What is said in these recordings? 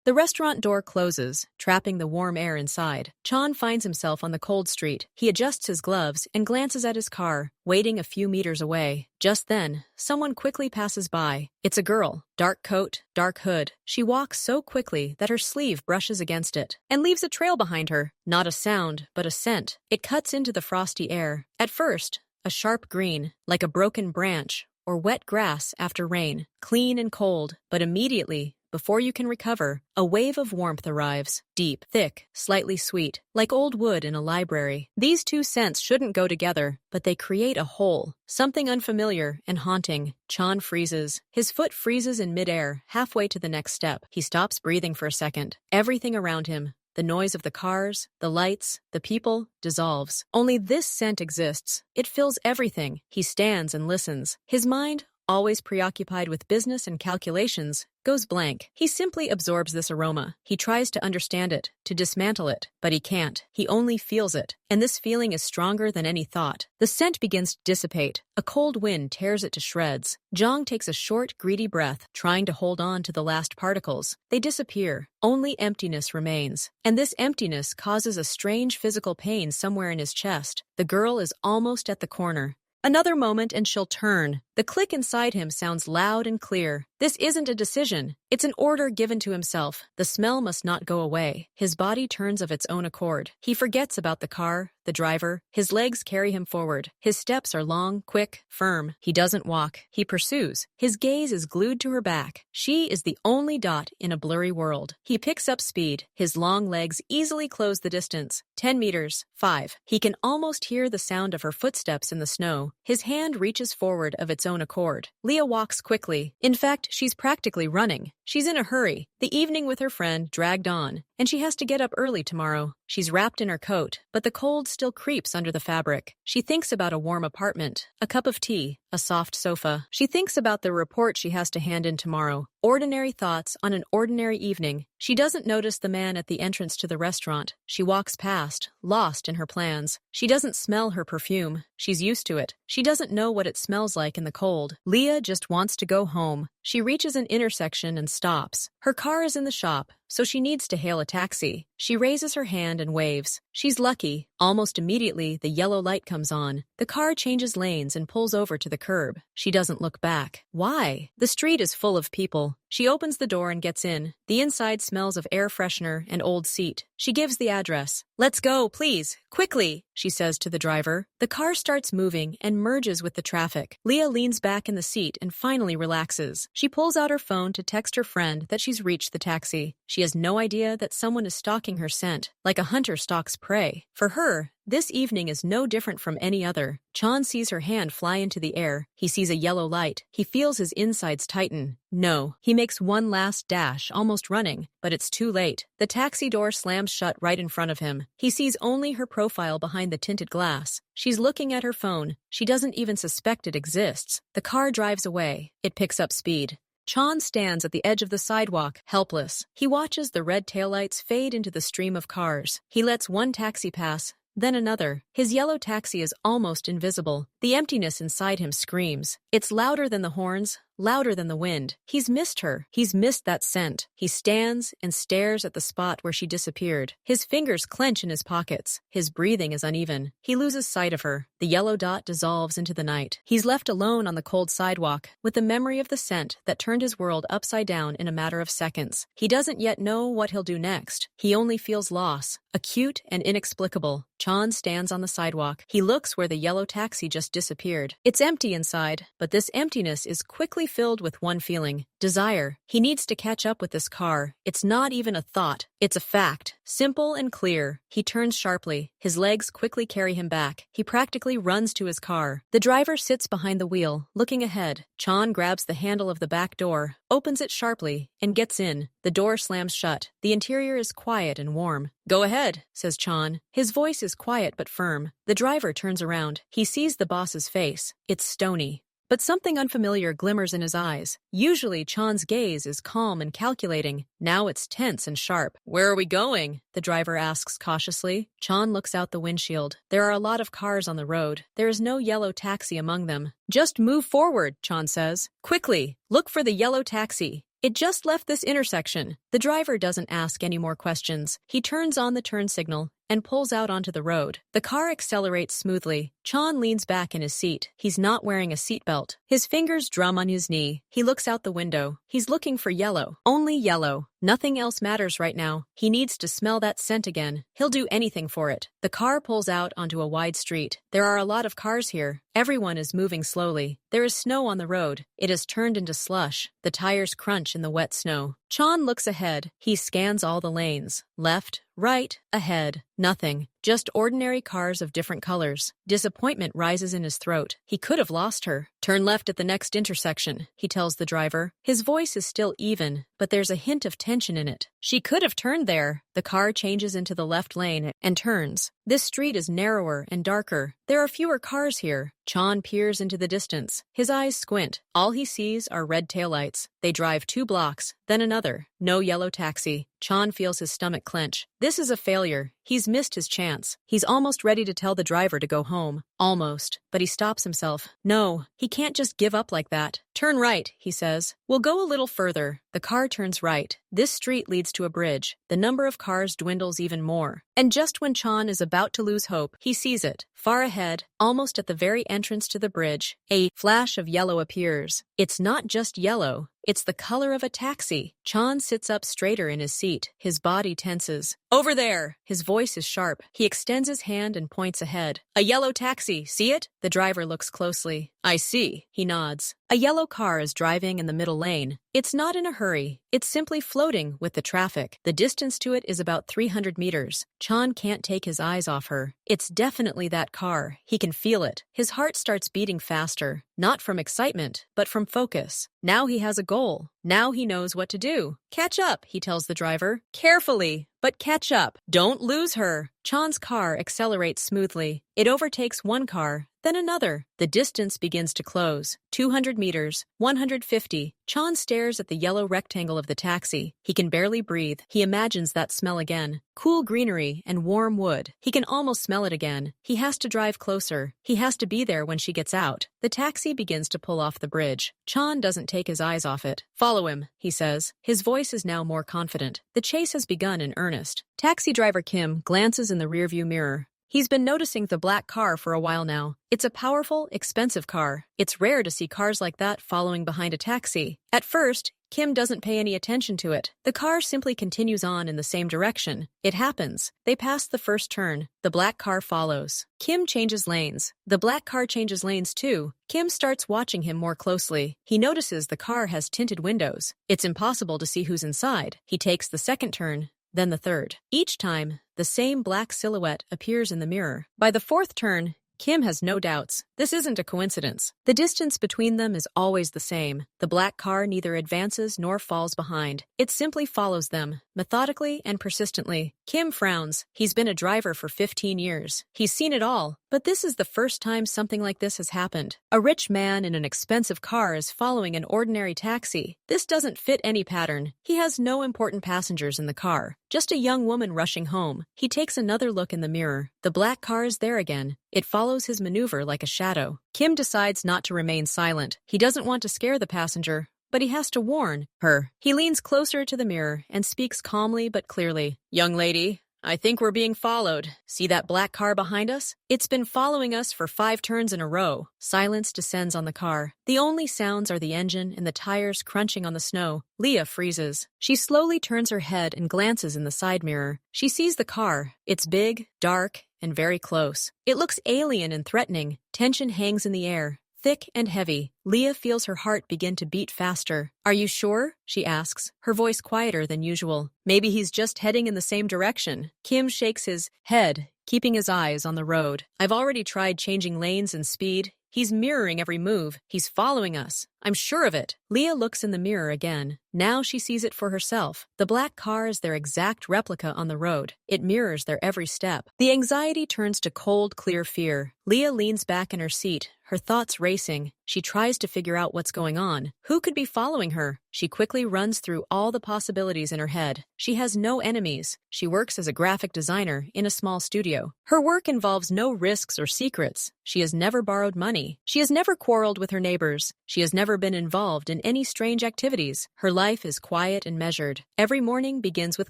The restaurant door closes, trapping the warm air inside. Chan finds himself on the cold street. He adjusts his gloves and glances at his car, waiting a few meters away. Just then, someone quickly passes by. It's a girl. Dark coat, dark hood. She walks so quickly that her sleeve brushes against it and leaves a trail behind her. Not a sound, but a scent. It cuts into the frosty air. At first, a sharp green, like a broken branch or wet grass after rain. Clean and cold, but immediately, before you can recover, a wave of warmth arrives. Deep, thick, slightly sweet, like old wood in a library. These two scents shouldn't go together, but they create a whole. Something unfamiliar and haunting. Chan freezes. His foot freezes in midair, halfway to the next step. He stops breathing for a second. Everything around him, the noise of the cars, the lights, the people, dissolves. Only this scent exists. It fills everything. He stands and listens. His mind, always preoccupied with business and calculations, goes blank. He simply absorbs this aroma. He tries to understand it, to dismantle it, but he can't. He only feels it, and this feeling is stronger than any thought. The scent begins to dissipate. A cold wind tears it to shreds. Zhang takes a short, greedy breath, trying to hold on to the last particles. They disappear. Only emptiness remains. And this emptiness causes a strange physical pain somewhere in his chest. The girl is almost at the corner. Another moment and she'll turn. The click inside him sounds loud and clear. This isn't a decision. It's an order given to himself. The smell must not go away. His body turns of its own accord. He forgets about the car, the driver. His legs carry him forward. His steps are long, quick, firm. He doesn't walk. He pursues. His gaze is glued to her back. She is the only dot in a blurry world. He picks up speed. His long legs easily close the distance. 10 meters. 5. He can almost hear the sound of her footsteps in the snow. His hand reaches forward of its own accord. Leah walks quickly. In fact, she's practically running. She's in a hurry. The evening with her friend dragged on, and she has to get up early tomorrow. She's wrapped in her coat, but the cold still creeps under the fabric. She thinks about a warm apartment, a cup of tea, a soft sofa. She thinks about the report she has to hand in tomorrow. Ordinary thoughts on an ordinary evening. She doesn't notice the man at the entrance to the restaurant. She walks past, lost in her plans. She doesn't smell her perfume. She's used to it. She doesn't know what it smells like in the cold. Leah just wants to go home. She reaches an intersection and stops. Her car is in the shop, so she needs to hail a taxi. She raises her hand and waves. She's lucky. Almost immediately, the yellow light comes on. The car changes lanes and pulls over to the curb. She doesn't look back. Why? The street is full of people. She opens the door and gets in. The inside smells of air freshener and old seat. She gives the address. "Let's go, please, quickly," she says to the driver. The car starts moving and merges with the traffic. Leah leans back in the seat and finally relaxes. She pulls out her phone to text her friend that she's reached the taxi. She has no idea that someone is stalking her scent, like a hunter stalks prey. For her, this evening is no different from any other. Chan sees her hand fly into the air. He sees a yellow light. He feels his insides tighten. No. He makes one last dash, almost running, but it's too late. The taxi door slams shut right in front of him. He sees only her profile behind the tinted glass. She's looking at her phone. She doesn't even suspect it exists. The car drives away. It picks up speed. Chan stands at the edge of the sidewalk, helpless. He watches the red taillights fade into the stream of cars. He lets one taxi pass, then another. His yellow taxi is almost invisible. The emptiness inside him screams. It's louder than the horns, louder than the wind. He's missed her. He's missed that scent. He stands and stares at the spot where she disappeared. His fingers clench in his pockets. His breathing is uneven. He loses sight of her. The yellow dot dissolves into the night. He's left alone on the cold sidewalk, with the memory of the scent that turned his world upside down in a matter of seconds. He doesn't yet know what he'll do next. He only feels loss, acute and inexplicable. Chan stands on the sidewalk. He looks where the yellow taxi just disappeared. It's empty inside, but this emptiness is quickly filled with one feeling: desire. He needs to catch up with this car. It's not even a thought. It's a fact. Simple and clear. He turns sharply. His legs quickly carry him back. He practically runs to his car. The driver sits behind the wheel, looking ahead. Chan grabs the handle of the back door, opens it sharply, and gets in. The door slams shut. The interior is quiet and warm. "Go ahead," says Chan. His voice is quiet but firm. The driver turns around. He sees the boss's face. It's stony. But something unfamiliar glimmers in his eyes. Usually, Chan's gaze is calm and calculating. Now it's tense and sharp. "Where are we going?" the driver asks cautiously. Chan looks out the windshield. There are a lot of cars on the road. There is no yellow taxi among them. "Just move forward," Chan says. "Quickly, look for the yellow taxi." It just left this intersection. The driver doesn't ask any more questions. He turns on the turn signal and pulls out onto the road. The car accelerates smoothly. Chan leans back in his seat. He's not wearing a seatbelt. His fingers drum on his knee. He looks out the window. He's looking for yellow. Only yellow. Nothing else matters right now. He needs to smell that scent again. He'll do anything for it. The car pulls out onto a wide street. There are a lot of cars here. Everyone is moving slowly. There is snow on the road. It has turned into slush. The tires crunch in the wet snow. Chan looks ahead. He scans all the lanes. Left, right, ahead. Nothing. Just ordinary cars of different colors. Disappointment rises in his throat. He could have lost her. Turn left at the next intersection, he tells the driver. His voice is still even, but there's a hint of tension in it. She could have turned there. The car changes into the left lane and turns. This street is narrower and darker. There are fewer cars here. Chan peers into the distance. His eyes squint. All he sees are red taillights. They drive 2 blocks, then another. No yellow taxi. Chan feels his stomach clench. This is a failure. He's missed his chance. He's almost ready to tell the driver to go home. Almost. But he stops himself. No, he can't just give up like that. Turn right, he says. We'll go a little further. The car turns right. This street leads to a bridge. The number of cars dwindles even more. And just when Chan is about to lose hope, he sees it. Far ahead, almost at the very entrance to the bridge, a flash of yellow appears. It's not just yellow. It's the color of a taxi. Chan sits up straighter in his seat. His body tenses. Over there! His voice is sharp. He extends his hand and points ahead. A yellow taxi, see it? The driver looks closely. I see, he nods. A yellow car is driving in the middle lane. It's not in a hurry. It's simply floating with the traffic. The distance to it is about 300 meters. Chan can't take his eyes off her. It's definitely that car. He can feel it. His heart starts beating faster. Not from excitement, but from focus. Now he has a goal. Now he knows what to do. Catch up, he tells the driver. Carefully, but catch up. Don't lose her. Chan's car accelerates smoothly. It overtakes one car, then another. The distance begins to close. 200 meters, 150. Chan stares at the yellow rectangle of the taxi. He can barely breathe. He imagines that smell again. Cool greenery and warm wood. He can almost smell it again. He has to drive closer. He has to be there when she gets out. The taxi begins to pull off the bridge. Chan doesn't take his eyes off it. Follow him, he says. His voice is now more confident. The chase has begun in earnest. Taxi driver Kim glances in the rearview mirror. He's been noticing the black car for a while now. It's a powerful, expensive car. It's rare to see cars like that following behind a taxi. At first, Kim doesn't pay any attention to it. The car simply continues on in the same direction. It happens. They pass the first turn. The black car follows. Kim changes lanes. The black car changes lanes too. Kim starts watching him more closely. He notices the car has tinted windows. It's impossible to see who's inside. He takes the second turn, then the third. Each time, the same black silhouette appears in the mirror. By the fourth turn, Kim has no doubts. This isn't a coincidence. The distance between them is always the same. The black car neither advances nor falls behind. It simply follows them, methodically and persistently. Kim frowns. He's been a driver for 15 years. He's seen it all. But this is the first time something like this has happened. A rich man in an expensive car is following an ordinary taxi. This doesn't fit any pattern. He has no important passengers in the car. Just a young woman rushing home. He takes another look in the mirror. The black car is there again. It follows his maneuver like a shadow. Kim decides not to remain silent. He doesn't want to scare the passenger, but he has to warn her. He leans closer to the mirror and speaks calmly but clearly. Young lady, I think we're being followed. See that black car behind us? It's been following us for 5 turns in a row. Silence descends on the car. The only sounds are the engine and the tires crunching on the snow. Leah freezes. She slowly turns her head and glances in the side mirror. She sees the car. It's big, dark, and very close. It looks alien and threatening. Tension hangs in the air, thick and heavy. Leah feels her heart begin to beat faster. Are you sure? She asks, her voice quieter than usual. Maybe he's just heading in the same direction. Kim shakes his head, keeping his eyes on the road. I've already tried changing lanes and speed. He's mirroring every move. He's following us. I'm sure of it. Leah looks in the mirror again. Now she sees it for herself. The black car is their exact replica on the road. It mirrors their every step. The anxiety turns to cold, clear fear. Leah leans back in her seat, her thoughts racing. She tries to figure out what's going on. Who could be following her? She quickly runs through all the possibilities in her head. She has no enemies. She works as a graphic designer in a small studio. Her work involves no risks or secrets. She has never borrowed money. She has never quarreled with her neighbors. She has never been involved in in any strange activities. Her life is quiet and measured. Every morning begins with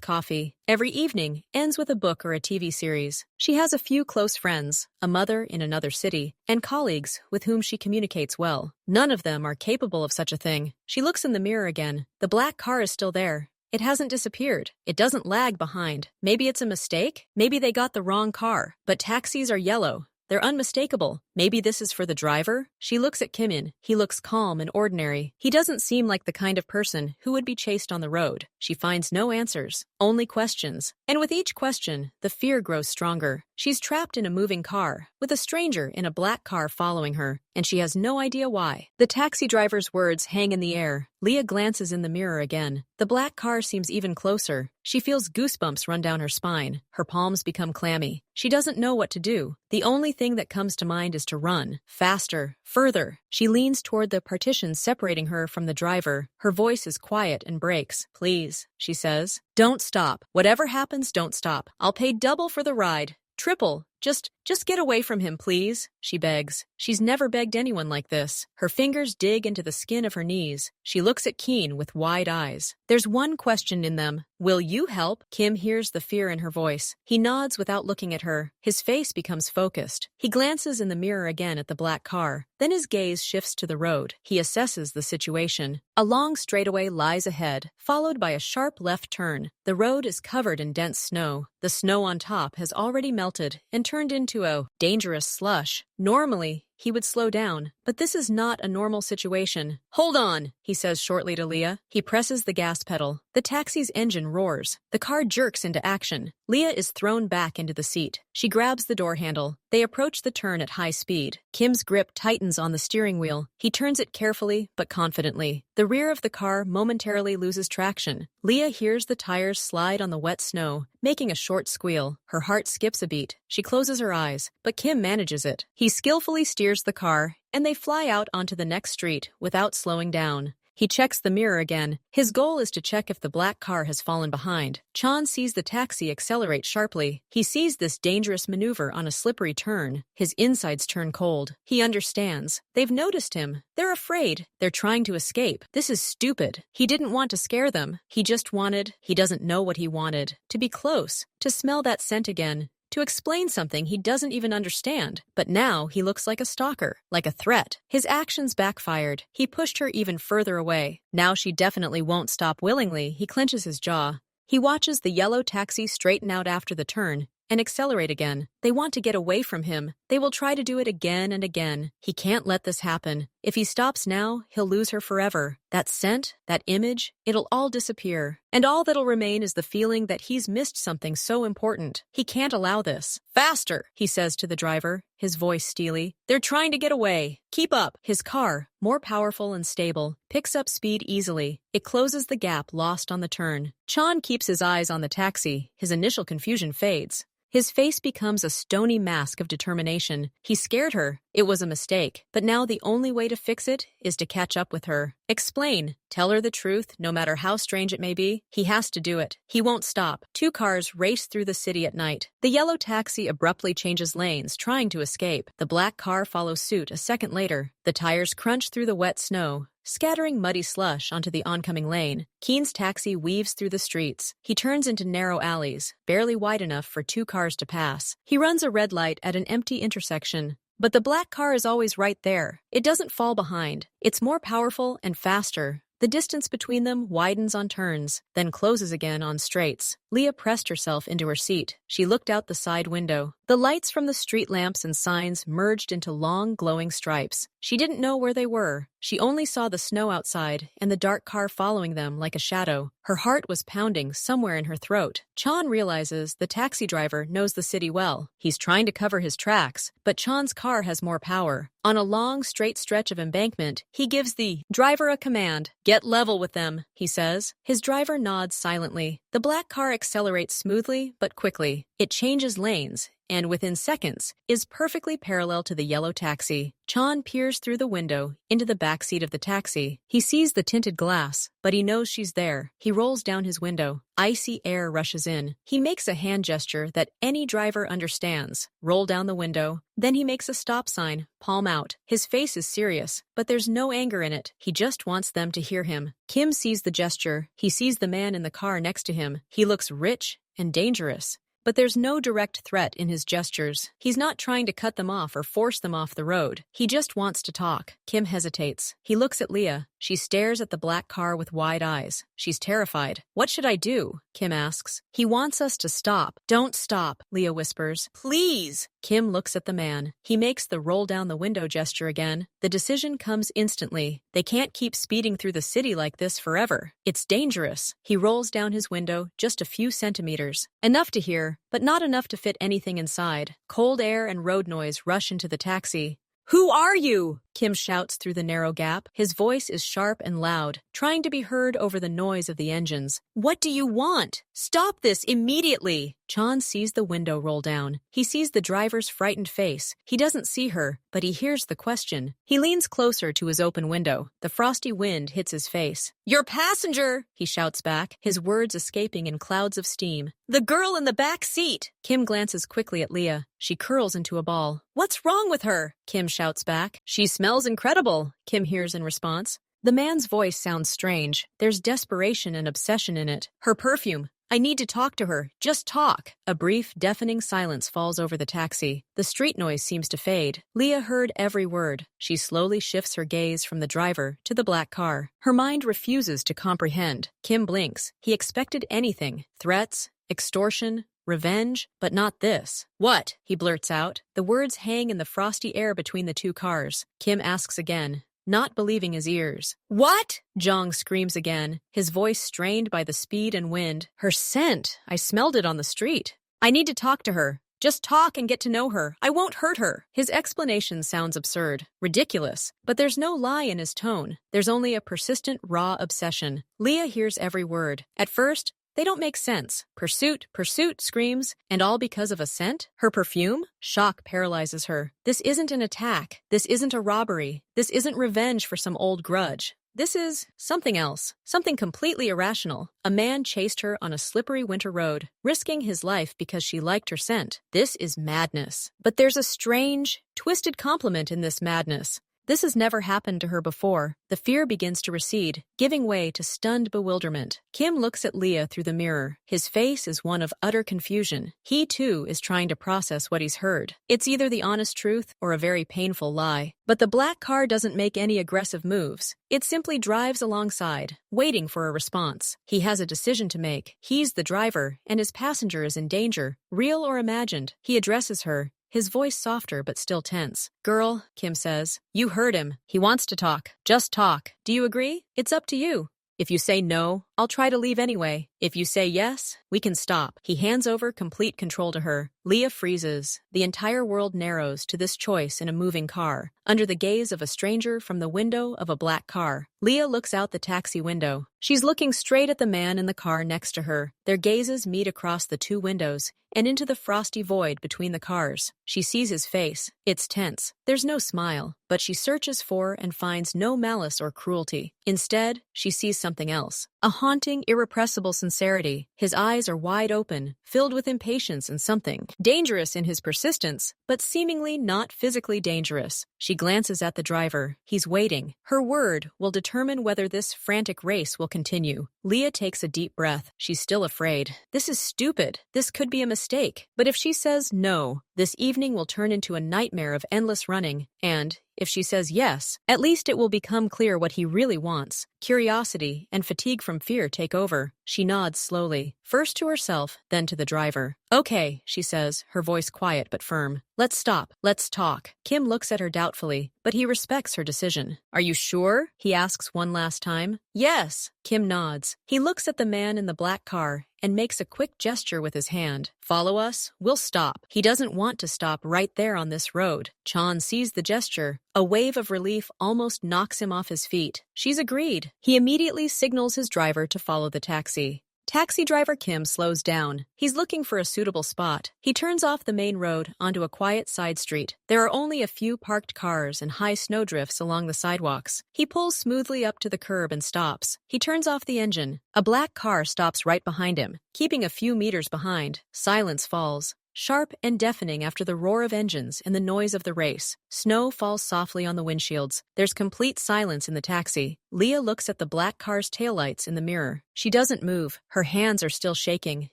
coffee. Every evening ends with a book or a TV series. She has a few close friends, a mother in another city, and colleagues with whom she communicates well. None of them are capable of such a thing. She looks in the mirror again. The black car is still there. It hasn't disappeared. It doesn't lag behind. Maybe it's a mistake? Maybe they got the wrong car. But taxis are yellow. They're unmistakable. Maybe this is for the driver? She looks at Kimin. He looks calm and ordinary. He doesn't seem like the kind of person who would be chased on the road. She finds no answers, only questions. And with each question, the fear grows stronger. She's trapped in a moving car, with a stranger in a black car following her, and she has no idea why. The taxi driver's words hang in the air. Leah glances in the mirror again. The black car seems even closer. She feels goosebumps run down her spine. Her palms become clammy. She doesn't know what to do. The only thing that comes to mind is to run. Faster. Further. She leans toward the partition separating her from the driver. Her voice is quiet and breaks. "Please," she says. "Don't stop. Whatever happens, don't stop. I'll pay double for the ride. Triple. Just get away from him, please," she begs. She's never begged anyone like this. Her fingers dig into the skin of her knees. She looks at Keen with wide eyes. There's one question in them. "Will you help?" Kim hears the fear in her voice. He nods without looking at her. His face becomes focused. He glances in the mirror again at the black car. Then his gaze shifts to the road. He assesses the situation. A long straightaway lies ahead, followed by a sharp left turn. The road is covered in dense snow. The snow on top has already melted and turned into a dangerous slush. Normally, he would slow down, but this is not a normal situation. "Hold on," he says shortly to Leah. He presses the gas pedal. The taxi's engine roars. The car jerks into action. Leah is thrown back into the seat. She grabs the door handle. They approach the turn at high speed. Kim's grip tightens on the steering wheel. He turns it carefully but confidently. The rear of the car momentarily loses traction. Leah hears the tires slide on the wet snow, making a short squeal. Her heart skips a beat. She closes her eyes, but Kim manages it. He skillfully steers the car, and they fly out onto the next street without slowing down. He checks the mirror again. His goal is to check if the black car has fallen behind. Chan sees the taxi accelerate sharply. He sees this dangerous maneuver on a slippery turn. His insides turn cold. He understands. They've noticed him. They're afraid. They're trying to escape. This is stupid. He didn't want to scare them. He doesn't know what he wanted. To be close. To smell that scent again. To explain something he doesn't even understand. But now he looks like a stalker, like a threat. His actions backfired. He pushed her even further away. Now she definitely won't stop willingly. He clenches his jaw. He watches the yellow taxi straighten out after the turn and accelerate again. They want to get away from him. They will try to do it again and again. He can't let this happen. If he stops now, he'll lose her forever. That scent, that image, it'll all disappear. And all that'll remain is the feeling that he's missed something so important. He can't allow this. "Faster," he says to the driver, his voice steely. "They're trying to get away. Keep up." His car, more powerful and stable, picks up speed easily. It closes the gap lost on the turn. Chan keeps his eyes on the taxi. His initial confusion fades. His face becomes a stony mask of determination. He scared her. It was a mistake. But now the only way to fix it is to catch up with her. Explain. Tell her the truth, no matter how strange it may be. He has to do it. He won't stop. Two cars race through the city at night. The yellow taxi abruptly changes lanes, trying to escape. The black car follows suit a second later. The tires crunch through the wet snow, scattering muddy slush onto the oncoming lane. Keen's taxi weaves through the streets. He turns into narrow alleys, barely wide enough for two cars to pass. He runs a red light at an empty intersection. But the black car is always right there. It doesn't fall behind. It's more powerful and faster. The distance between them widens on turns, then closes again on straights. Leah pressed herself into her seat. She looked out the side window. The lights from the street lamps and signs merged into long, glowing stripes. She didn't know where they were. She only saw the snow outside and the dark car following them like a shadow. Her heart was pounding somewhere in her throat. Chan realizes the taxi driver knows the city well. He's trying to cover his tracks, but Chan's car has more power. On a long, straight stretch of embankment, he gives the driver a command. "Get level with them," he says. His driver nods silently. The black car accelerates smoothly but quickly. It changes lanes, and within seconds, is perfectly parallel to the yellow taxi. Chan peers through the window into the back seat of the taxi. He sees the tinted glass, but he knows she's there. He rolls down his window. Icy air rushes in. He makes a hand gesture that any driver understands. Roll down the window. Then he makes a stop sign, palm out. His face is serious, but there's no anger in it. He just wants them to hear him. Kim sees the gesture. He sees the man in the car next to him. He looks rich and dangerous. But there's no direct threat in his gestures. He's not trying to cut them off or force them off the road. He just wants to talk. Kim hesitates. He looks at Leah. She stares at the black car with wide eyes. She's terrified. "What should I do?" Kim asks. "He wants us to stop." "Don't stop," Leah whispers. "Please." Kim looks at the man. He makes the roll down the window gesture again. The decision comes instantly. They can't keep speeding through the city like this forever. It's dangerous. He rolls down his window just a few centimeters. Enough to hear, but not enough to fit anything inside. Cold air and road noise rush into the taxi. "Who are you?" Kim shouts through the narrow gap. His voice is sharp and loud, trying to be heard over the noise of the engines. "What do you want? Stop this immediately!" Chan sees the window roll down. He sees the driver's frightened face. He doesn't see her, but he hears the question. He leans closer to his open window. The frosty wind hits his face. "Your passenger!" he shouts back, his words escaping in clouds of steam. "The girl in the back seat!" Kim glances quickly at Leah. She curls into a ball. "What's wrong with her?" Kim shouts back. "She smells incredible," Kim hears in response. The man's voice sounds strange. There's desperation and obsession in it. "Her perfume. I need to talk to her. Just talk." A brief, deafening silence falls over the taxi. The street noise seems to fade. Leah heard every word. She slowly shifts her gaze from the driver to the black car. Her mind refuses to comprehend. Kim blinks. He expected anything. Threats, extortion, revenge, but not this. "What?" he blurts out. The words hang in the frosty air between the two cars. Kim asks again, not believing his ears. "What?" Zhang screams again, his voice strained by the speed and wind. "Her scent. I smelled it on the street. I need to talk to her. Just talk and get to know her. I won't hurt her." His explanation sounds absurd, ridiculous, but there's no lie in his tone. There's only a persistent, raw obsession. Leah hears every word. At first, they don't make sense. Pursuit, pursuit, screams, and all because of a scent? Her perfume? Shock paralyzes her. This isn't an attack. This isn't a robbery. This isn't revenge for some old grudge. This is something else, something completely irrational. A man chased her on a slippery winter road, risking his life because she liked her scent. This is madness. But there's a strange, twisted compliment in this madness. This has never happened to her before. The fear begins to recede, giving way to stunned bewilderment. Kim looks at Leah through the mirror. His face is one of utter confusion. He, too, is trying to process what he's heard. It's either the honest truth or a very painful lie. But the black car doesn't make any aggressive moves. It simply drives alongside, waiting for a response. He has a decision to make. He's the driver, and his passenger is in danger, real or imagined. He addresses her, his voice softer but still tense. "Girl," Kim says, "you heard him. He wants to talk. Just talk. Do you agree? It's up to you. If you say no, I'll try to leave anyway. If you say yes, we can stop." He hands over complete control to her. Leah freezes. The entire world narrows to this choice in a moving car, under the gaze of a stranger from the window of a black car. Leah looks out the taxi window. She's looking straight at the man in the car next to her. Their gazes meet across the two windows and into the frosty void between the cars. She sees his face. It's tense. There's no smile, but she searches for and finds no malice or cruelty. Instead, she sees something else. A haunting, irrepressible sincerity. His eyes are wide open, filled with impatience and something dangerous in his persistence, but seemingly not physically dangerous. She glances at the driver. He's waiting. Her word will determine whether this frantic race will continue. Leah takes a deep breath. She's still afraid. This is stupid. This could be a mistake. But if she says no, this evening will turn into a nightmare of endless running, and if she says yes, at least it will become clear what he really wants. Curiosity and fatigue from fear take over. She nods slowly, first to herself, then to the driver. "Okay," she says, her voice quiet but firm. "Let's stop. Let's talk." Kim looks at her doubtfully, but he respects her decision. "Are you sure?" he asks one last time. "Yes." Kim nods. He looks at the man in the black car and makes a quick gesture with his hand. "Follow us. We'll stop." He doesn't want to stop right there on this road. Chan sees the gesture. A wave of relief almost knocks him off his feet. She's agreed. He immediately signals his driver to follow the taxi. Taxi driver Kim slows down. He's looking for a suitable spot. He turns off the main road onto a quiet side street. There are only a few parked cars and high snowdrifts along the sidewalks. He pulls smoothly up to the curb and stops. He turns off the engine. A black car stops right behind him. Keeping a few meters behind, silence falls. Sharp and deafening after the roar of engines and the noise of the race. Snow falls softly on the windshields. There's complete silence in the taxi. Leah looks at the black car's taillights in the mirror. She doesn't move. Her hands are still shaking.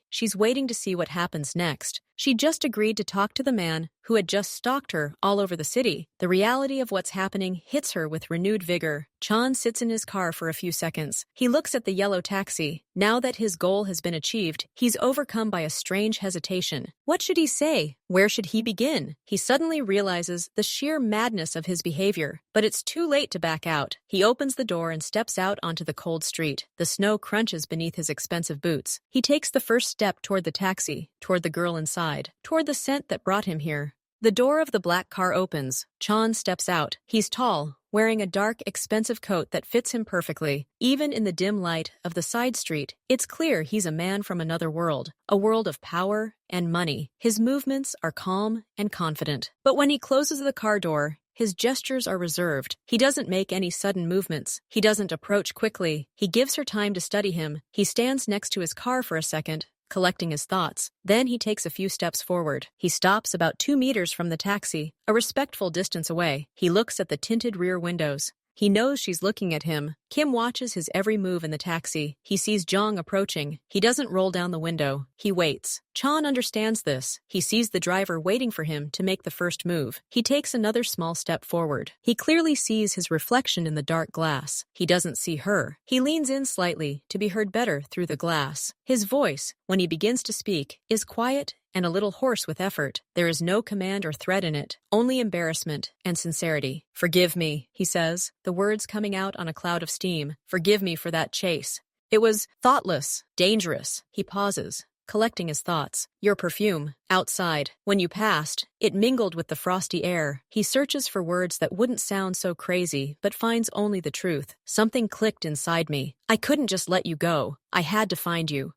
She's waiting to see what happens next. She just agreed to talk to the man who had just stalked her all over the city. The reality of what's happening hits her with renewed vigor. Chan sits in his car for a few seconds. He looks at the yellow taxi. Now that his goal has been achieved, he's overcome by a strange hesitation. What should he say? Where should he begin? He suddenly realizes the sheer madness of his behavior, but it's too late to back out. He opens the door and steps out onto the cold street. The snow crunches beneath his expensive boots. He takes the first step toward the taxi, toward the girl inside, toward the scent that brought him here. The door of the black car opens. Chan steps out. He's tall, wearing a dark, expensive coat that fits him perfectly. Even in the dim light of the side street, it's clear he's a man from another world, a world of power and money. His movements are calm and confident. But when he closes the car door, his gestures are reserved. He doesn't make any sudden movements. He doesn't approach quickly. He gives her time to study him. He stands next to his car for a second, collecting his thoughts. Then he takes a few steps forward. He stops about 2 meters from the taxi, a respectful distance away. He looks at the tinted rear windows. He knows she's looking at him. Kim watches his every move in the taxi. He sees Jong approaching. He doesn't roll down the window. He waits. Chan understands this. He sees the driver waiting for him to make the first move. He takes another small step forward. He clearly sees his reflection in the dark glass. He doesn't see her. He leans in slightly to be heard better through the glass. His voice, when he begins to speak, is quiet and a little hoarse with effort. There is no command or threat in it, only embarrassment and sincerity. "Forgive me," he says, the words coming out on a cloud of steam. "Forgive me for that chase. It was thoughtless, dangerous." He pauses, collecting his thoughts. "Your perfume, outside. When you passed, it mingled with the frosty air." He searches for words that wouldn't sound so crazy, but finds only the truth. "Something clicked inside me. I couldn't just let you go. I had to find you.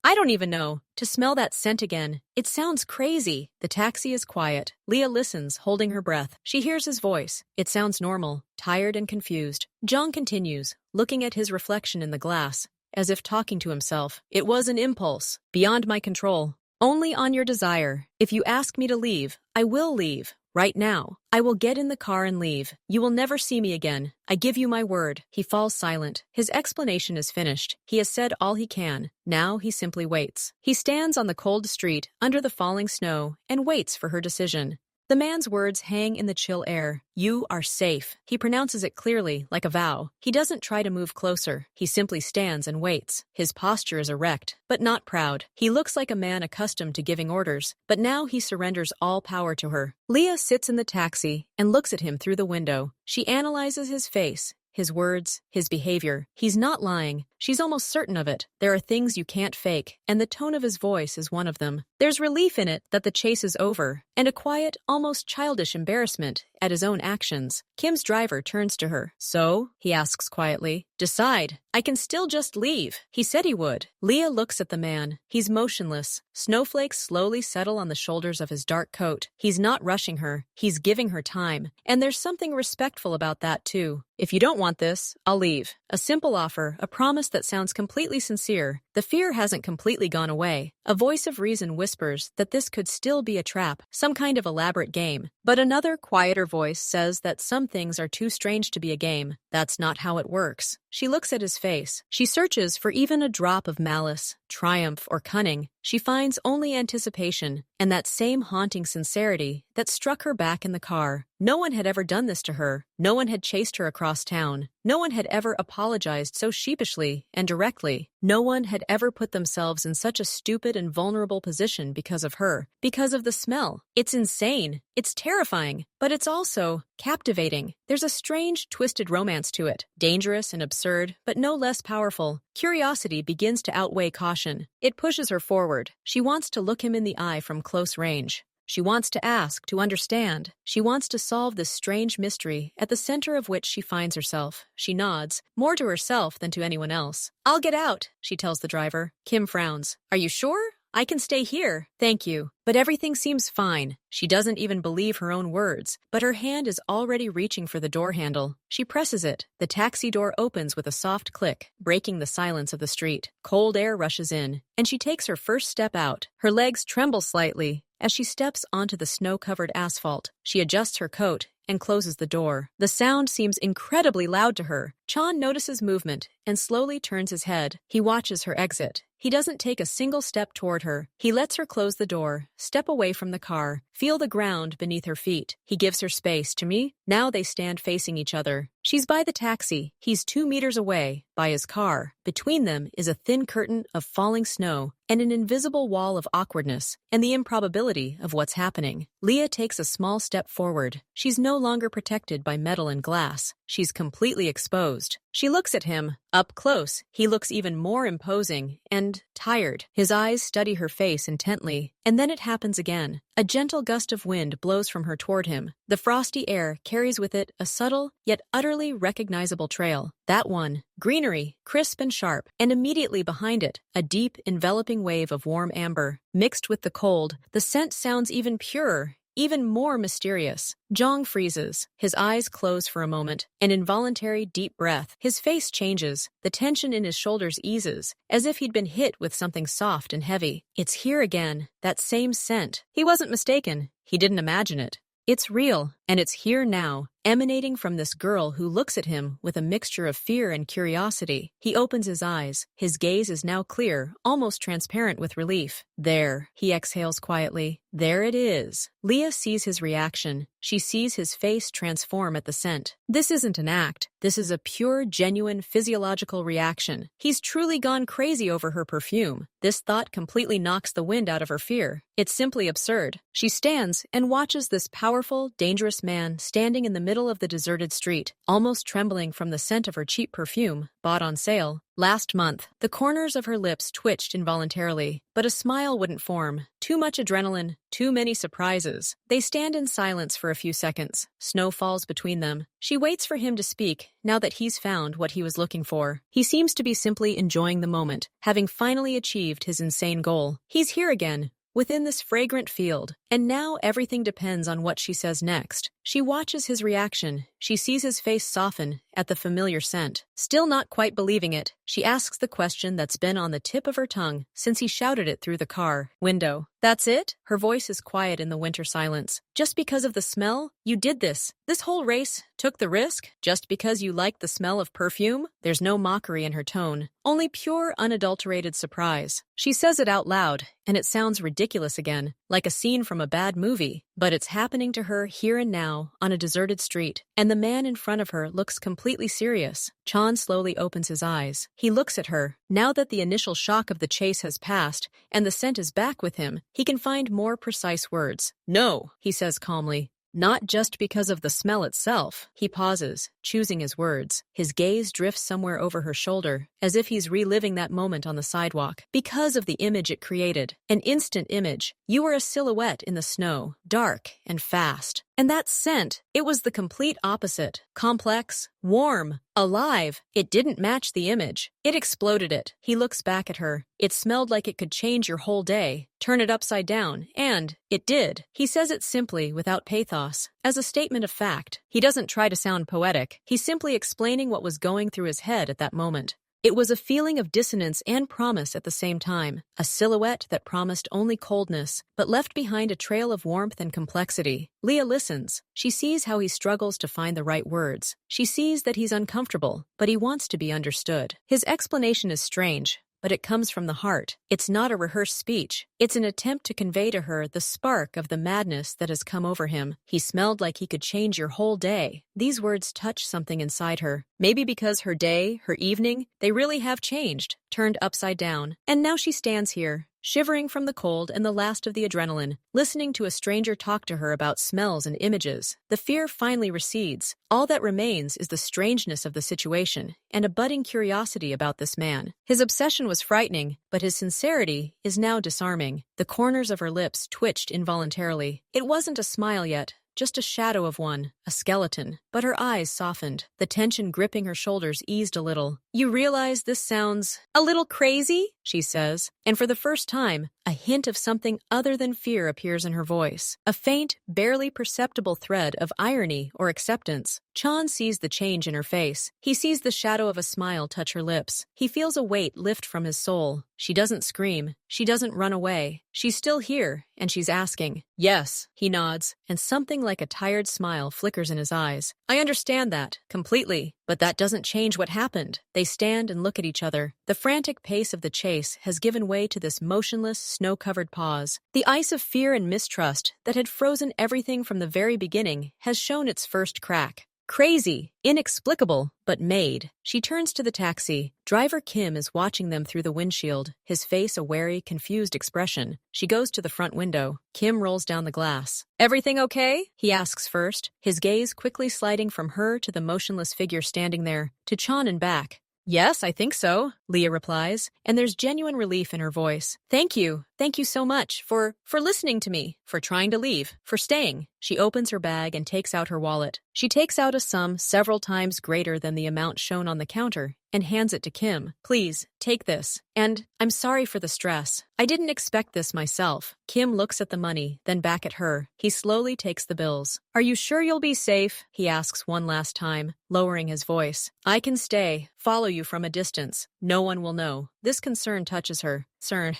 I don't even know, to smell that scent again. It sounds crazy." The taxi is quiet. Leah listens, holding her breath. She hears his voice. It sounds normal, tired and confused. Jong continues, looking at his reflection in the glass, as if talking to himself. "It was an impulse, beyond my control. Only on your desire. If you ask me to leave, I will leave. Right now. I will get in the car and leave. You will never see me again. I give you my word." He falls silent. His explanation is finished. He has said all he can. Now he simply waits. He stands on the cold street, under the falling snow, and waits for her decision. The man's words hang in the chill air. "You are safe." He pronounces it clearly, like a vow. He doesn't try to move closer. He simply stands and waits. His posture is erect, but not proud. He looks like a man accustomed to giving orders, but now he surrenders all power to her. Leah sits in the taxi and looks at him through the window. She analyzes his face, his words, his behavior. He's not lying. She's almost certain of it. There are things you can't fake, and the tone of his voice is one of them. There's relief in it that the chase is over, and a quiet, almost childish embarrassment at his own actions. Kim's driver turns to her. "So?" he asks quietly. "Decide. I can still just leave." He said he would. Leah looks at the man. He's motionless. Snowflakes slowly settle on the shoulders of his dark coat. He's not rushing her. He's giving her time. And there's something respectful about that, too. "If you don't want this, I'll leave." A simple offer, a promise that sounds completely sincere. The fear hasn't completely gone away. A voice of reason whispers that this could still be a trap, some kind of elaborate game. But another, quieter voice says that some things are too strange to be a game. That's not how it works. She looks at his face. She searches for even a drop of malice, triumph, or cunning. She finds only anticipation and that same haunting sincerity that struck her back in the car. No one had ever done this to her. No one had chased her across town. No one had ever apologized so sheepishly and directly. No one had ever put themselves in such a stupid and vulnerable position because of her, because of the smell. It's insane. It's terrifying, but it's also captivating. There's a strange, twisted romance to it, dangerous and absurd, but no less powerful. Curiosity begins to outweigh caution. It pushes her forward. She wants to look him in the eye from close range. She wants to ask, to understand. She wants to solve this strange mystery at the center of which she finds herself. She nods, more to herself than to anyone else. "I'll get out," she tells the driver. Kim frowns. "Are you sure? I can stay here. Thank you." But everything seems fine. She doesn't even believe her own words, but her hand is already reaching for the door handle. She presses it. The taxi door opens with a soft click, breaking the silence of the street. Cold air rushes in, and she takes her first step out. Her legs tremble slightly as she steps onto the snow-covered asphalt. She adjusts her coat and closes the door. The sound seems incredibly loud to her. Chan notices movement and slowly turns his head. He watches her exit. He doesn't take a single step toward her. He lets her close the door, step away from the car, feel the ground beneath her feet. He gives her space. To me, now they stand facing each other. She's by the taxi. He's 2 meters away, by his car. Between them is a thin curtain of falling snow and an invisible wall of awkwardness and the improbability of what's happening. Leah takes a small step forward. She's no longer protected by metal and glass. She's completely exposed. She looks at him. Up close, he looks even more imposing and tired. His eyes study her face intently, and then it happens again. A gentle gust of wind blows from her toward him. The frosty air carries with it a subtle, yet utterly recognizable trail. That one, greenery, crisp and sharp, and immediately behind it, a deep, enveloping wave of warm amber. Mixed with the cold, the scent sounds even purer, even more mysterious. Zhang freezes. His eyes close for a moment. An involuntary deep breath. His face changes. The tension in his shoulders eases, as if he'd been hit with something soft and heavy. It's here again, that same scent. He wasn't mistaken. He didn't imagine it. It's real, and it's here now, emanating from this girl who looks at him with a mixture of fear and curiosity. He opens his eyes. His gaze is now clear, almost transparent with relief. There, he exhales quietly. There it is. Leah sees his reaction. She sees his face transform at the scent. This isn't an act. This is a pure, genuine, physiological reaction. He's truly gone crazy over her perfume. This thought completely knocks the wind out of her fear. It's simply absurd. She stands and watches this powerful, dangerous man standing in the middle of the deserted street, almost trembling from the scent of her cheap perfume, bought on sale last month. The corners of her lips twitched involuntarily, but a smile wouldn't form. Too much adrenaline, too many surprises. They stand in silence for a few seconds. Snow falls between them. She waits for him to speak, now that he's found what he was looking for. He seems to be simply enjoying the moment, having finally achieved his insane goal. He's here again, within this fragrant field, and now everything depends on what she says next. She watches his reaction. She sees his face soften at the familiar scent. Still not quite believing it, she asks the question that's been on the tip of her tongue since he shouted it through the car window. "That's it?" Her voice is quiet in the winter silence. "Just because of the smell? You did this? This whole race? Took the risk? Just because you liked the smell of perfume?" There's no mockery in her tone, only pure, unadulterated surprise. She says it out loud, and it sounds ridiculous again, like a scene from a bad movie. But it's happening to her here and now, on a deserted street, and the man in front of her looks completely serious. Chan slowly opens his eyes. He looks at her. Now that the initial shock of the chase has passed, and the scent is back with him, he can find more precise words. "No," he says calmly. "Not just because of the smell itself." He pauses, choosing his words. His gaze drifts somewhere over her shoulder, as if he's reliving that moment on the sidewalk. "Because of the image it created. An instant image. You were a silhouette in the snow, dark and fast. And that scent, it was the complete opposite. Complex, warm, alive. It didn't match the image. It exploded it." He looks back at her. "It smelled like it could change your whole day, turn it upside down, and it did." He says it simply, without pathos, as a statement of fact. He doesn't try to sound poetic. He's simply explaining what was going through his head at that moment. It was a feeling of dissonance and promise at the same time, a silhouette that promised only coldness, but left behind a trail of warmth and complexity. Leah listens. She sees how he struggles to find the right words. She sees that he's uncomfortable, but he wants to be understood. His explanation is strange, but it comes from the heart. It's not a rehearsed speech. It's an attempt to convey to her the spark of the madness that has come over him. "He smelled like he could change your whole day." These words touch something inside her. Maybe because her day, her evening, they really have changed, turned upside down. And now she stands here, shivering from the cold and the last of the adrenaline, listening to a stranger talk to her about smells and images. The fear finally recedes. All that remains is the strangeness of the situation and a budding curiosity about this man. His obsession was frightening, but his sincerity is now disarming. The corners of her lips twitched involuntarily. It wasn't a smile yet, just a shadow of one, a skeleton. But her eyes softened. The tension gripping her shoulders eased a little. "You realize this sounds a little crazy?" she says, and for the first time, a hint of something other than fear appears in her voice. A faint, barely perceptible thread of irony or acceptance. Chan sees the change in her face. He sees the shadow of a smile touch her lips. He feels a weight lift from his soul. She doesn't scream. She doesn't run away. She's still here, and she's asking. "Yes," he nods, and something like a tired smile flickers in his eyes. "I understand that, completely. But that doesn't change what happened." They stand and look at each other. The frantic pace of the chase has given way to this motionless, snow-covered pause. The ice of fear and mistrust that had frozen everything from the very beginning has shown its first crack. Crazy, inexplicable, but made. She turns to the taxi. Driver Kim is watching them through the windshield, his face a wary, confused expression. She goes to the front window. Kim rolls down the glass. "Everything okay?" he asks first, his gaze quickly sliding from her to the motionless figure standing there, to Chan and back. "Yes, I think so," Leah replies, and there's genuine relief in her voice. Thank you so much for listening to me, for trying to leave, for staying." She opens her bag and takes out her wallet. She takes out a sum several times greater than the amount shown on the counter and hands it to Kim. "Please, take this. And I'm sorry for the stress. I didn't expect this myself." Kim looks at the money, then back at her. He slowly takes the bills. "Are you sure you'll be safe?" he asks one last time, lowering his voice. "I can stay, follow you from a distance. No one will know." This concern touches her.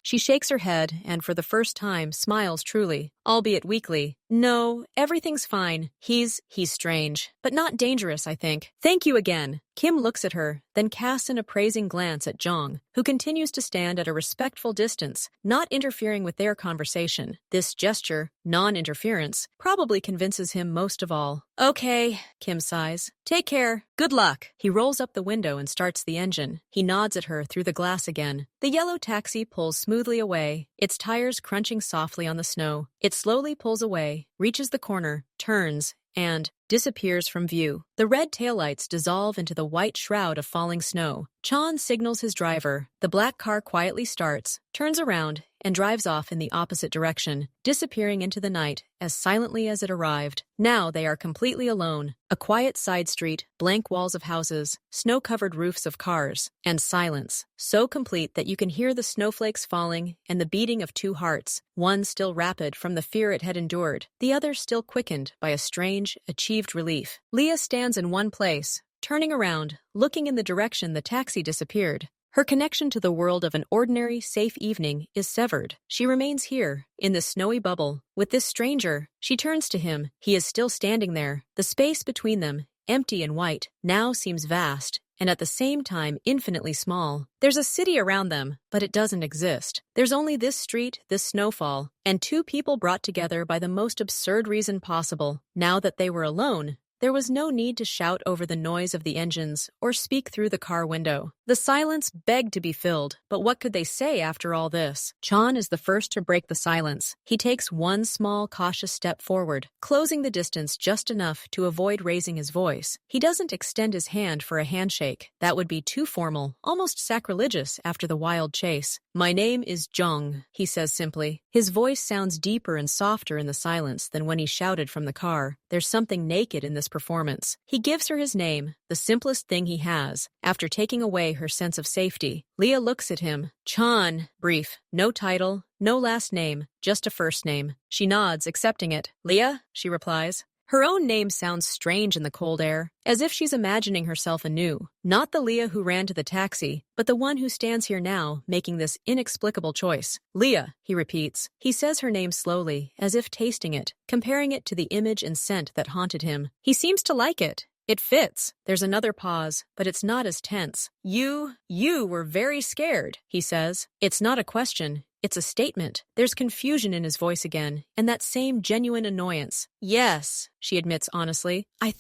She shakes her head and for the first time smiles truly, albeit weakly. "No, everything's fine. He's strange, but not dangerous, I think. Thank you again." Kim looks at her, then casts an appraising glance at Jong, who continues to stand at a respectful distance, not interfering with their conversation. This gesture, non-interference, probably convinces him most of all. "Okay," Kim sighs. "Take care. Good luck." He rolls up the window and starts the engine. He nods at her through the glass again. The yellow taxi pulls smoothly away, its tires crunching softly on the snow. It slowly pulls away, reaches the corner, turns, and disappears from view. The red taillights dissolve into the white shroud of falling snow. Chan signals his driver. The black car quietly starts, turns around, and drives off in the opposite direction, disappearing into the night as silently as it arrived. Now they are completely alone. A quiet side street, blank walls of houses, snow-covered roofs of cars, and silence, so complete that you can hear the snowflakes falling and the beating of two hearts, one still rapid from the fear it had endured, the other still quickened by a strange, achieved relief. Leah stands in one place, turning around, looking in the direction the taxi disappeared. Her connection to the world of an ordinary, safe evening is severed. She remains here, in the snowy bubble, with this stranger. She turns to him. He is still standing there. The space between them, empty and white, now seems vast, and at the same time infinitely small. There's a city around them, but it doesn't exist. There's only this street, this snowfall, and two people brought together by the most absurd reason possible. Now that they were alone, there was no need to shout over the noise of the engines or speak through the car window. The silence begged to be filled, but what could they say after all this? Chan is the first to break the silence. He takes one small, cautious step forward, closing the distance just enough to avoid raising his voice. He doesn't extend his hand for a handshake. That would be too formal, almost sacrilegious after the wild chase. "My name is Jong," he says simply. His voice sounds deeper and softer in the silence than when he shouted from the car. There's something naked in this performance. He gives her his name, the simplest thing he has, after taking away her sense of safety. Leah looks at him. Chan. Brief. No title, no last name, just a first name. She nods, accepting it. "Leah?" she replies. Her own name sounds strange in the cold air, as if she's imagining herself anew. Not the Leah who ran to the taxi, but the one who stands here now, making this inexplicable choice. "Leah," he repeats. He says her name slowly, as if tasting it, comparing it to the image and scent that haunted him. He seems to like it. It fits. There's another pause, but it's not as tense. You were very scared," he says. It's not a question. It's a statement. There's confusion in his voice again, and that same genuine annoyance. Yes, she admits honestly. I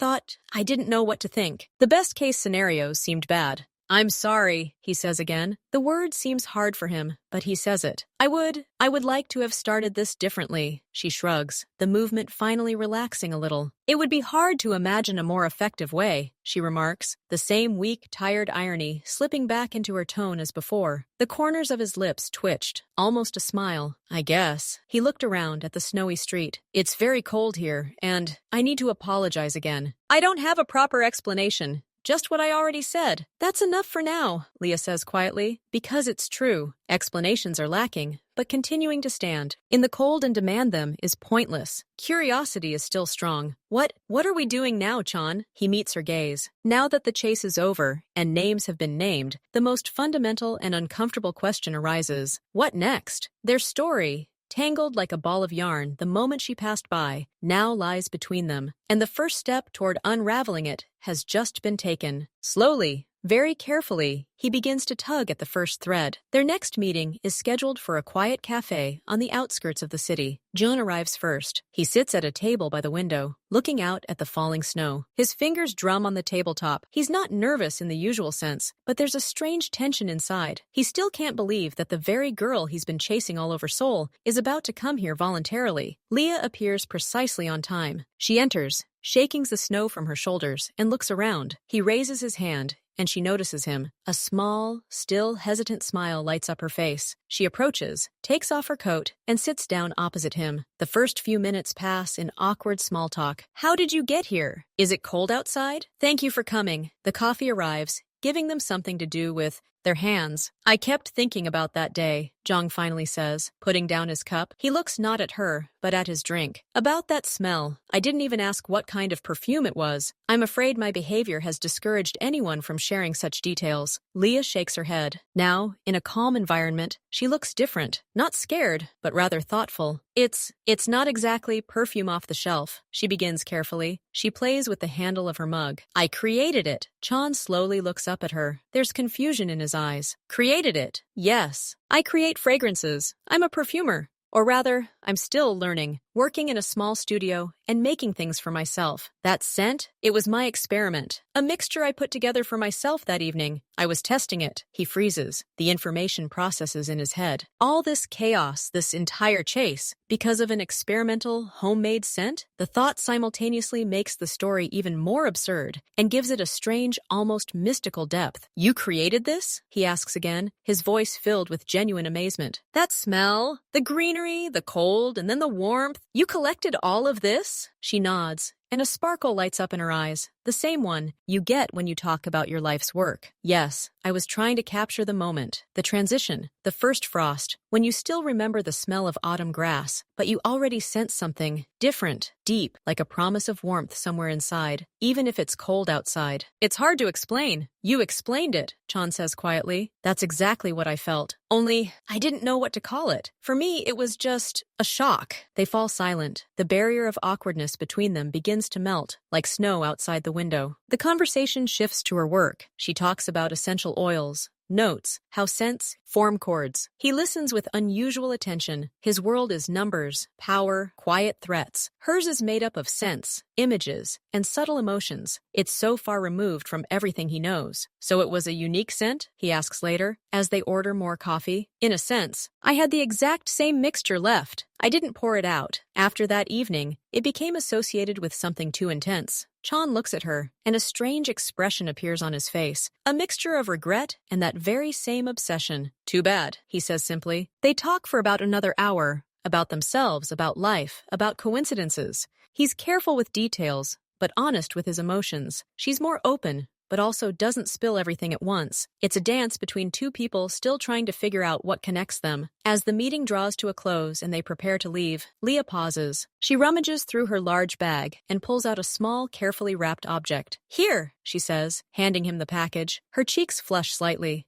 didn't know what to think. The best-case scenarios seemed bad. I'm sorry, he says again. The word seems hard for him, but he says it. I would like to have started this differently, she shrugs, the movement finally relaxing a little. It would be hard to imagine a more effective way, she remarks, the same weak, tired irony slipping back into her tone as before. The corners of his lips twitched, almost a smile. I guess. He looked around at the snowy street. It's very cold here, and I need to apologize again. I don't have a proper explanation. Just what I already said. That's enough for now, Leah says quietly, because it's true. Explanations are lacking, but continuing to stand in the cold and demand them is pointless. Curiosity is still strong. What are we doing now, Chan? He meets her gaze. Now that the chase is over and names have been named, the most fundamental and uncomfortable question arises. What next? Their story, tangled like a ball of yarn the moment she passed by, now lies between them, and the first step toward unraveling it has just been taken. Slowly, very carefully, he begins to tug at the first thread. Their next meeting is scheduled for a quiet cafe on the outskirts of the city. John arrives first. He sits at a table by the window, looking out at the falling snow. His fingers drum on the tabletop. He's not nervous in the usual sense, but there's a strange tension inside. He still can't believe that the very girl he's been chasing all over Seoul is about to come here voluntarily. Leah appears precisely on time. She enters, shaking the snow from her shoulders, and looks around. He raises his hand, and she notices him. A small, still hesitant smile lights up her face. She approaches, takes off her coat, and sits down opposite him. The first few minutes pass in awkward small talk. How did you get here? Is it cold outside? Thank you for coming. The coffee arrives, giving them something to do with their hands. I kept thinking about that day, Jong finally says, putting down his cup. He looks not at her, but at his drink. About that smell. I didn't even ask what kind of perfume it was. I'm afraid my behavior has discouraged anyone from sharing such details. Leah shakes her head. Now, in a calm environment, she looks different. Not scared, but rather thoughtful. It's not exactly perfume off the shelf, she begins carefully. She plays with the handle of her mug. I created it. Chan slowly looks up at her. There's confusion in his eyes. Created it? Yes. I create fragrances. I'm a perfumer. Or rather, I'm still learning, working in a small studio and making things for myself. That scent, it was my experiment. A mixture I put together for myself that evening. I was testing it. He freezes. The information processes in his head. All this chaos, this entire chase, because of an experimental, homemade scent? The thought simultaneously makes the story even more absurd and gives it a strange, almost mystical depth. You created this? He asks again, his voice filled with genuine amazement. That smell, the greenery, the cold, and then the warmth. You collected all of this? She nods, and a sparkle lights up in her eyes. The same one you get when you talk about your life's work. Yes, I was trying to capture the moment, the transition, the first frost, when you still remember the smell of autumn grass, but you already sense something different, deep, like a promise of warmth somewhere inside, even if it's cold outside. It's hard to explain. You explained it, Chan says quietly. That's exactly what I felt. Only, I didn't know what to call it. For me, it was just a shock. They fall silent. The barrier of awkwardness between them begins to melt, like snow outside the window. The conversation shifts to her work. She talks about essential oils, notes, how scents form chords. He listens with unusual attention. His world is numbers, power, quiet threats. Hers is made up of scents, images, and subtle emotions. It's so far removed from everything he knows. So it was a unique scent? He asks later, as they order more coffee. In a sense, I had the exact same mixture left. I didn't pour it out. After that evening, it became associated with something too intense. Chan looks at her, and a strange expression appears on his face, a mixture of regret and that very same obsession. Too bad, he says simply. They talk for about another hour, about themselves, about life, about coincidences. He's careful with details, but honest with his emotions. She's more open, but also doesn't spill everything at once. It's a dance between two people still trying to figure out what connects them. As the meeting draws to a close and they prepare to leave, Leah pauses. She rummages through her large bag and pulls out a small, carefully wrapped object. Here, she says, handing him the package. Her cheeks flush slightly.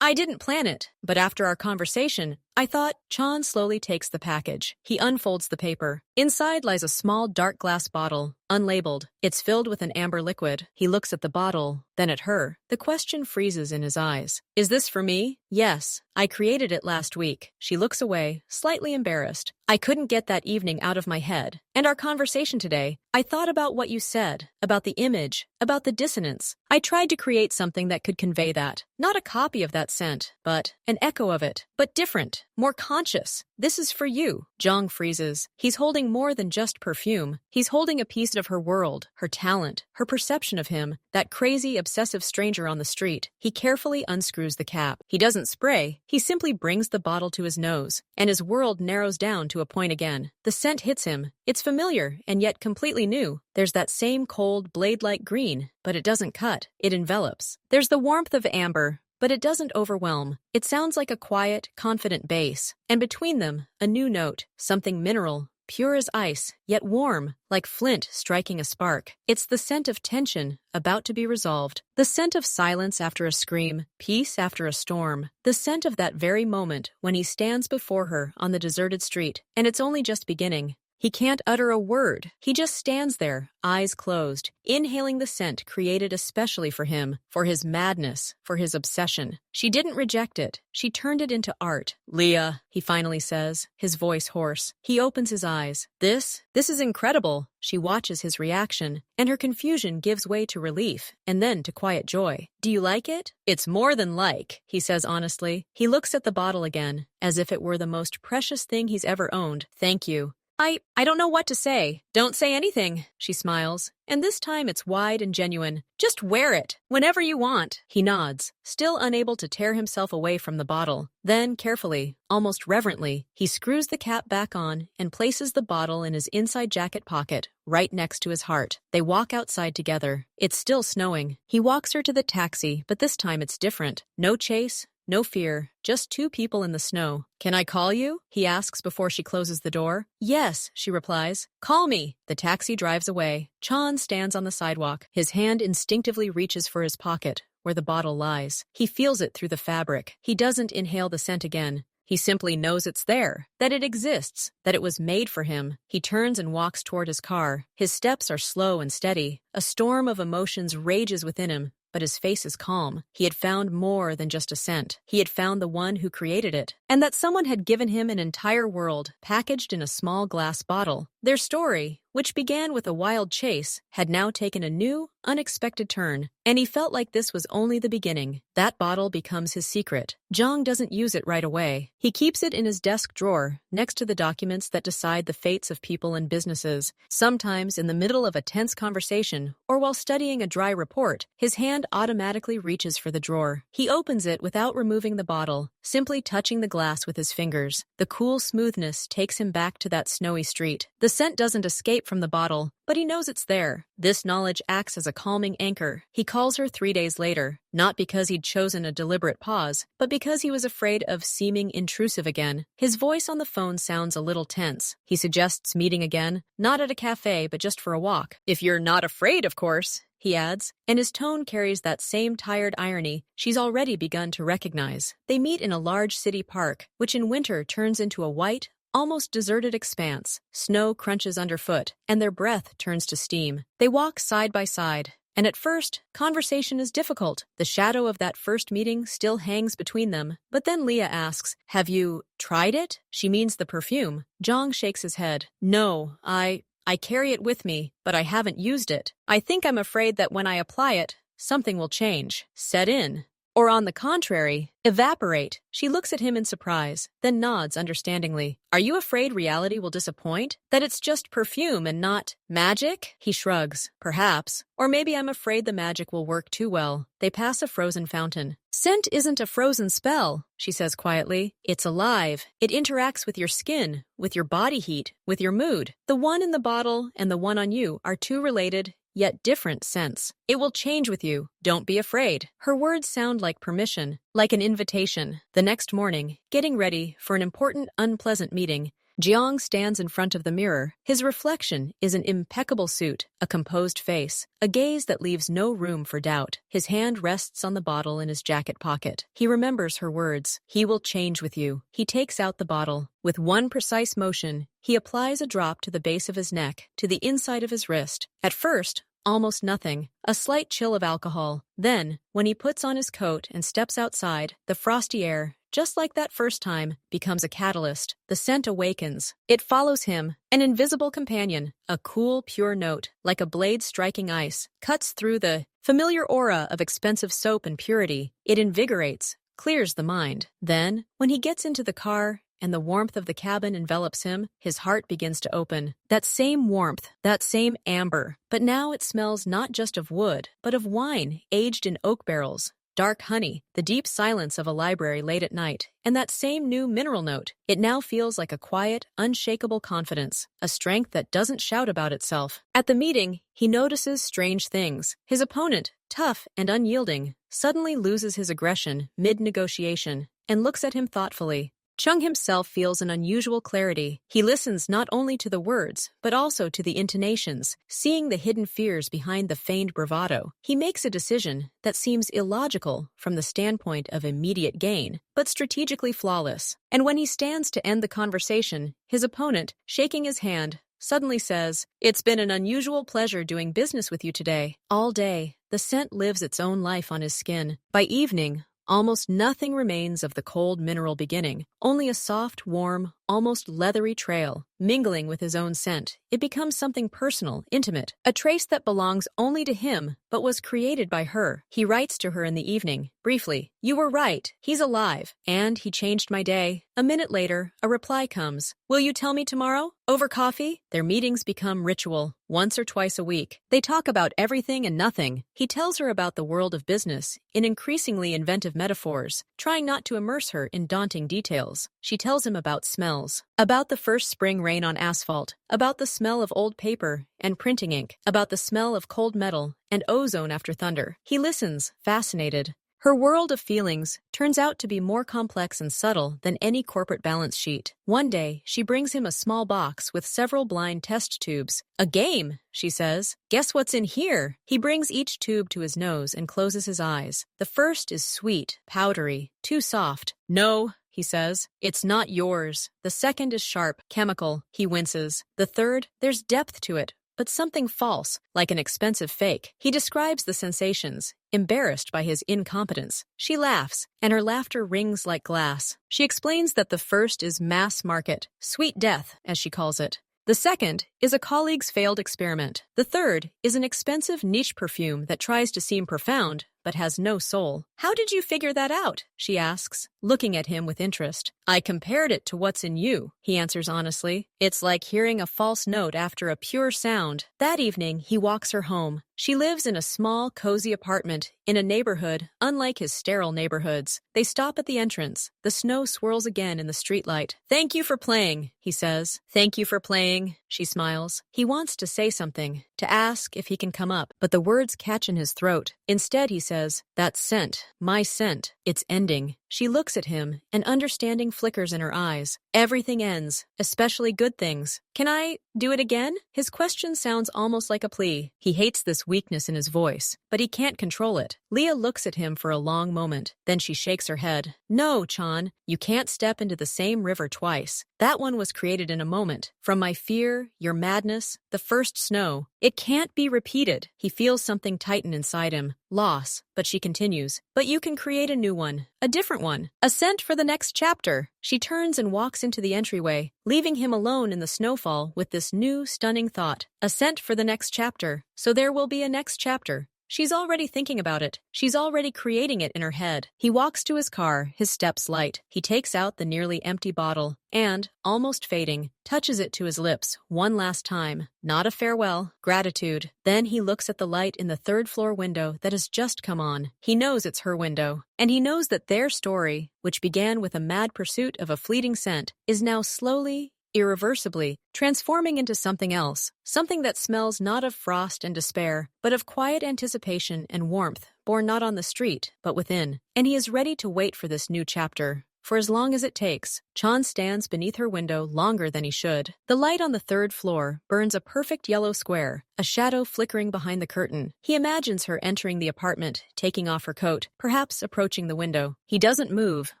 I didn't plan it, but after our conversation, I thought. Chan slowly takes the package. He unfolds the paper. Inside lies a small dark glass bottle, unlabeled. It's filled with an amber liquid. He looks at the bottle, then at her. The question freezes in his eyes. Is this for me? Yes, I created it last week. She looks away, slightly embarrassed. I couldn't get that evening out of my head. And our conversation today, I thought about what you said, about the image, about the dissonance. I tried to create something that could convey that. Not a copy of that scent, but an echo of it. But different, more conscious. This is for you. Zhang freezes. He's holding more than just perfume. He's holding a piece of her world, her talent, her perception of him, that crazy, obsessive stranger on the street. He carefully unscrews the cap. He doesn't spray. He simply brings the bottle to his nose, and his world narrows down to a point again. The scent hits him. It's familiar, and yet completely new. There's that same cold, blade-like green, but it doesn't cut. It envelops. There's the warmth of amber, but it doesn't overwhelm. It sounds like a quiet, confident bass. And between them, a new note, something mineral, pure as ice, yet warm, like flint striking a spark. It's the scent of tension, about to be resolved. The scent of silence after a scream, peace after a storm. The scent of that very moment when he stands before her on the deserted street. And it's only just beginning. He can't utter a word. He just stands there, eyes closed, inhaling the scent created especially for him, for his madness, for his obsession. She didn't reject it. She turned it into art. Leah, he finally says, his voice hoarse. He opens his eyes. This is incredible. She watches his reaction, and her confusion gives way to relief, and then to quiet joy. Do you like it? It's more than like, he says honestly. He looks at the bottle again, as if it were the most precious thing he's ever owned. Thank you. I don't know what to say. Don't say anything, she smiles. And this time it's wide and genuine. Just wear it, whenever you want. He nods, still unable to tear himself away from the bottle. Then, carefully, almost reverently, he screws the cap back on and places the bottle in his inside jacket pocket, right next to his heart. They walk outside together. It's still snowing. He walks her to the taxi, but this time it's different. No chase. No fear, just two people in the snow. Can I call you? He asks before she closes the door. Yes, she replies. Call me. The taxi drives away. Chan stands on the sidewalk. His hand instinctively reaches for his pocket, where the bottle lies. He feels it through the fabric. He doesn't inhale the scent again. He simply knows it's there, that it exists, that it was made for him. He turns and walks toward his car. His steps are slow and steady. A storm of emotions rages within him, but his face is calm. He had found more than just a scent. He had found the one who created it, and that someone had given him an entire world, packaged in a small glass bottle. Their story, which began with a wild chase, had now taken a new, unexpected turn, and he felt like this was only the beginning. That bottle becomes his secret. Zhang doesn't use it right away. He keeps it in his desk drawer, next to the documents that decide the fates of people and businesses. Sometimes, in the middle of a tense conversation, or while studying a dry report, his hand automatically reaches for the drawer. He opens it without removing the bottle, simply touching the glass with his fingers. The cool smoothness takes him back to that snowy street. The scent doesn't escape from the bottle, but he knows it's there. This knowledge acts as a calming anchor. He calls her 3 days later, not because he'd chosen a deliberate pause, but because he was afraid of seeming intrusive again. His voice on the phone sounds a little tense. He suggests meeting again, not at a cafe, but just for a walk. If you're not afraid, of course, he adds, and his tone carries that same tired irony she's already begun to recognize. They meet in a large city park, which in winter turns into a white, almost deserted expanse. Snow crunches underfoot, and their breath turns to steam. They walk side by side, and at first, conversation is difficult. The shadow of that first meeting still hangs between them. But then Leah asks, have you tried it? She means the perfume. Zhang shakes his head. No, I carry it with me, but I haven't used it. I think I'm afraid that when I apply it, something will change, set in. Or on the contrary, evaporate. She looks at him in surprise, then nods understandingly. Are you afraid reality will disappoint? That it's just perfume and not magic? He shrugs. Perhaps. Or maybe I'm afraid the magic will work too well. They pass a frozen fountain. Scent isn't a frozen spell, she says quietly. It's alive. It interacts with your skin, with your body heat, with your mood. The one in the bottle and the one on you are two related, yet different scents. It will change with you. Don't be afraid. Her words sound like permission, like an invitation. The next morning, getting ready for an important, unpleasant meeting, Jiang stands in front of the mirror. His reflection is an impeccable suit, a composed face, a gaze that leaves no room for doubt. His hand rests on the bottle in his jacket pocket. He remembers her words. He will change with you. He takes out the bottle. With one precise motion, he applies a drop to the base of his neck, to the inside of his wrist. At first, almost nothing, a slight chill of alcohol. Then, when he puts on his coat and steps outside, the frosty air, just like that first time, becomes a catalyst. The scent awakens. It follows him, an invisible companion, a cool, pure note, like a blade striking ice, cuts through the familiar aura of expensive soap and purity. It invigorates, clears the mind. Then, when he gets into the car, and the warmth of the cabin envelops him, his heart begins to open. That same warmth, that same amber. But now it smells not just of wood, but of wine aged in oak barrels, dark honey, the deep silence of a library late at night, and that same new mineral note. It now feels like a quiet, unshakable confidence, a strength that doesn't shout about itself. At the meeting, he notices strange things. His opponent, tough and unyielding, suddenly loses his aggression mid-negotiation and looks at him thoughtfully. Chung himself feels an unusual clarity. He listens not only to the words, but also to the intonations, seeing the hidden fears behind the feigned bravado. He makes a decision that seems illogical from the standpoint of immediate gain, but strategically flawless. And when he stands to end the conversation, his opponent, shaking his hand, suddenly says, "It's been an unusual pleasure doing business with you today." All day, the scent lives its own life on his skin. By evening, almost nothing remains of the cold mineral beginning, only a soft, warm, almost leathery trail, mingling with his own scent. It becomes something personal, intimate, a trace that belongs only to him, but was created by her. He writes to her in the evening, briefly, "You were right, he's alive, and he changed my day." A minute later, a reply comes, "Will you tell me tomorrow? Over coffee?" Their meetings become ritual, once or twice a week. They talk about everything and nothing. He tells her about the world of business, in increasingly inventive metaphors, trying not to immerse her in daunting details. She tells him about smells, about the first spring rain on asphalt, about the smell of old paper and printing ink, about the smell of cold metal and ozone after thunder. He listens, fascinated. Her world of feelings turns out to be more complex and subtle than any corporate balance sheet. One day, she brings him a small box with several blind test tubes. "A game," she says. "Guess what's in here?" He brings each tube to his nose and closes his eyes. The first is sweet, powdery, too soft. "No," he says, "it's not yours." The second is sharp, chemical. He winces. The third, there's depth to it, but something false, like an expensive fake. He describes the sensations, embarrassed by his incompetence. She laughs, and her laughter rings like glass. She explains that the first is mass market, sweet death, as she calls it. The second is a colleague's failed experiment. The third is an expensive niche perfume that tries to seem profound, but has no soul. "How did you figure that out?" she asks, looking at him with interest. "I compared it to what's in you," he answers honestly. "It's like hearing a false note after a pure sound." That evening, he walks her home. She lives in a small, cozy apartment in a neighborhood unlike his sterile neighborhoods. They stop at the entrance. The snow swirls again in the streetlight. "Thank you for playing," he says. "Thank you for playing," she smiles. He wants to say something, to ask if he can come up, but the words catch in his throat. Instead, he says, "That scent, my scent, it's ending." She looks at him, and understanding flickers in her eyes. Everything ends, especially good things. "Can I do it again?" His question sounds almost like a plea. He hates this weakness in his voice, but he can't control it. Leah looks at him for a long moment. Then she shakes her head. "No, Chan, you can't step into the same river twice. That one was created in a moment. From my fear, your madness, the first snow. It can't be repeated." He feels something tighten inside him. Loss. But she continues. "But you can create a new one. A different one. A scent for the next chapter." She turns and walks into the entryway, leaving him alone in the snowfall with this new, stunning thought. A scent for the next chapter. So there will be a next chapter. She's already thinking about it. She's already creating it in her head. He walks to his car, his steps light. He takes out the nearly empty bottle and, almost fading, touches it to his lips one last time. Not a farewell, gratitude. Then he looks at the light in the third-floor window that has just come on. He knows it's her window. And he knows that their story, which began with a mad pursuit of a fleeting scent, is now slowly, irreversibly, transforming into something else, something that smells not of frost and despair, but of quiet anticipation and warmth, born not on the street, but within. And he is ready to wait for this new chapter. For as long as it takes, Chan stands beneath her window longer than he should. The light on the third floor burns a perfect yellow square, a shadow flickering behind the curtain. He imagines her entering the apartment, taking off her coat, perhaps approaching the window. He doesn't move,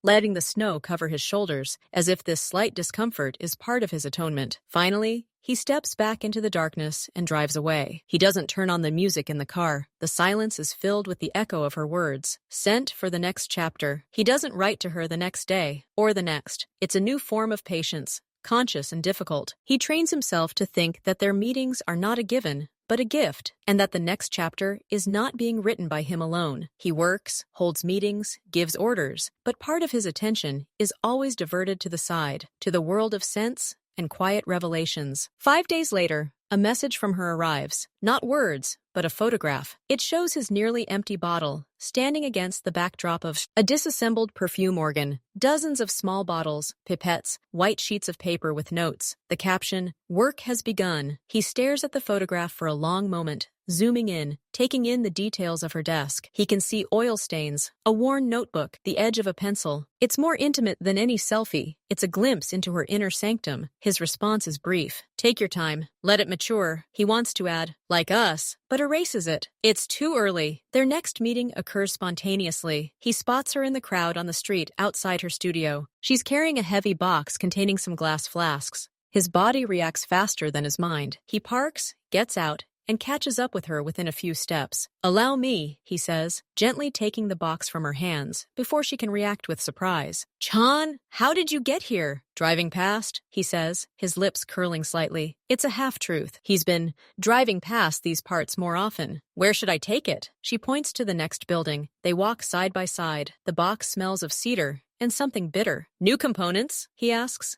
letting the snow cover his shoulders, as if this slight discomfort is part of his atonement. Finally, he steps back into the darkness and drives away. He doesn't turn on the music in the car. The silence is filled with the echo of her words, sent for the next chapter. He doesn't write to her the next day, or the next. It's a new form of patience, conscious and difficult. He trains himself to think that their meetings are not a given, but a gift, and that the next chapter is not being written by him alone. He works, holds meetings, gives orders, but part of his attention is always diverted to the side, to the world of sense and quiet revelations. 5 days later, a message from her arrives. Not words, but a photograph. It shows his nearly empty bottle, standing against the backdrop of a disassembled perfume organ, dozens of small bottles, pipettes, white sheets of paper with notes. The caption, "Work has begun." He stares at the photograph for a long moment, zooming in, taking in the details of her desk. He can see oil stains, a worn notebook, the edge of a pencil. It's more intimate than any selfie. It's a glimpse into her inner sanctum. His response is brief. "Take your time. Let it mature." He wants to add, "like us," but erases it. It's too early. Their next meeting occurs spontaneously. He spots her in the crowd on the street outside her studio. She's carrying a heavy box containing some glass flasks. His body reacts faster than his mind. He parks, gets out, and catches up with her within a few steps. "Allow me," he says, gently taking the box from her hands before she can react with surprise. "Chan, how did you get here?" "Driving past," he says, his lips curling slightly. It's a half-truth. He's been driving past these parts more often. "Where should I take it?" She points to the next building. They walk side by side. The box smells of cedar and something bitter. "New components?" he asks.